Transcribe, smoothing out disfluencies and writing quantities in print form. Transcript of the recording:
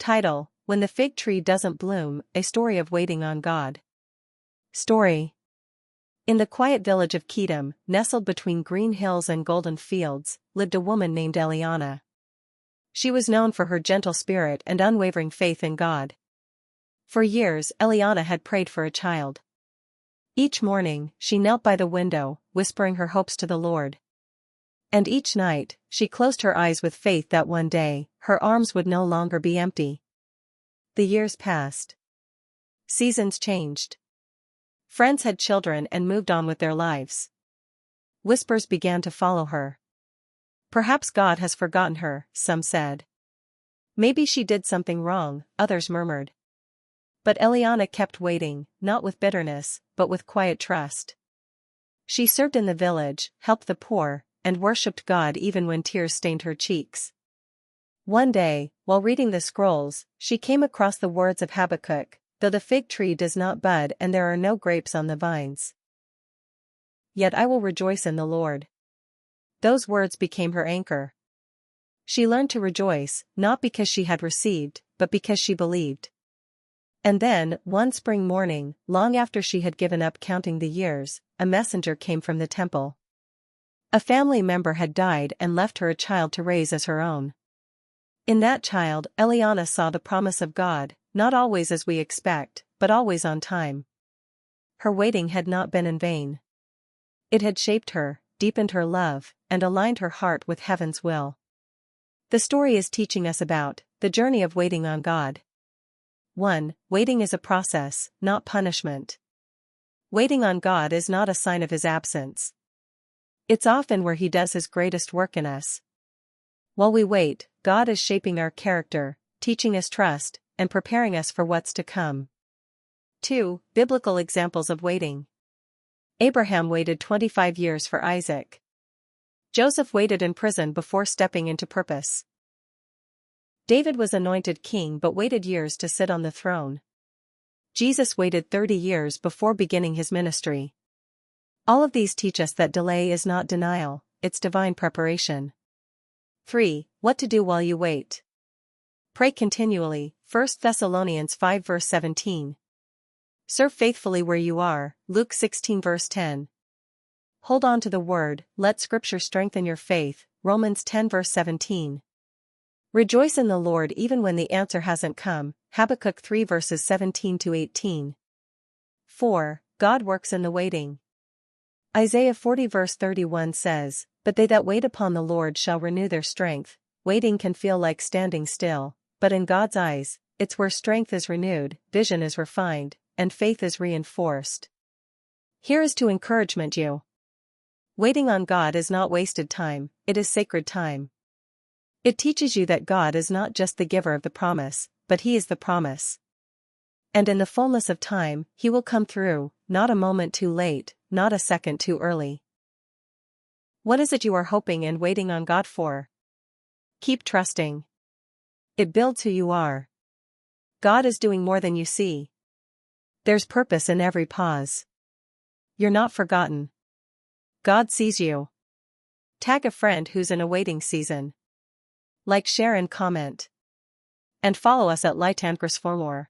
Title: When the Fig Tree Doesn't Bloom, a Story of Waiting on God. Story. In the quiet village of Kedem, nestled between green hills and golden fields, lived a woman named Eliana. She was known for her gentle spirit and unwavering faith in God. For years, Eliana had prayed for a child. Each morning, she knelt by the window, whispering her hopes to the Lord. And each night, she closed her eyes with faith that one day, her arms would no longer be empty. The years passed. Seasons changed. Friends had children and moved on with their lives. Whispers began to follow her. Perhaps God has forgotten her, some said. Maybe she did something wrong, others murmured. But Eliana kept waiting, not with bitterness, but with quiet trust. She served in the village, helped the poor, and worshipped God even when tears stained her cheeks. One day, while reading the scrolls, she came across the words of Habakkuk, "Though the fig tree does not bud and there are no grapes on the vines, yet I will rejoice in the Lord." Those words became her anchor. She learned to rejoice, not because she had received, but because she believed. And then, one spring morning, long after she had given up counting the years, a messenger came from the temple. A family member had died and left her a child to raise as her own. In that child, Eliana saw the promise of God, not always as we expect, but always on time. Her waiting had not been in vain. It had shaped her, deepened her love, and aligned her heart with heaven's will. The story is teaching us about the journey of waiting on God. 1. Waiting is a process, not punishment. Waiting on God is not a sign of His absence. It's often where He does His greatest work in us. While we wait, God is shaping our character, teaching us trust, and preparing us for what's to come. 2. Biblical examples of waiting. Abraham waited 25 years for Isaac. Joseph waited in prison before stepping into purpose. David was anointed king but waited years to sit on the throne. Jesus waited 30 years before beginning His ministry. All of these teach us that delay is not denial, it's divine preparation. 3. What to do while you wait. Pray continually, 1 Thessalonians 5 verse 17. Serve faithfully where you are, Luke 16 verse 10. Hold on to the word, let Scripture strengthen your faith, Romans 10 verse 17. Rejoice in the Lord even when the answer hasn't come, Habakkuk 3 verses 17 to 18. 4. God works in the waiting. Isaiah 40 verse 31 says, "But they that wait upon the Lord shall renew their strength." Waiting can feel like standing still, but in God's eyes, it's where strength is renewed, vision is refined, and faith is reinforced. Here is to encouragement you. Waiting on God is not wasted time, it is sacred time. It teaches you that God is not just the giver of the promise, but He is the promise. And in the fullness of time, He will come through, not a moment too late, not a second too early. What is it you are hoping and waiting on God for? Keep trusting. It builds who you are. God is doing more than you see. There's purpose in every pause. You're not forgotten. God sees you. Tag a friend who's in a waiting season. Like, share and comment. And follow us at Lamentations for more.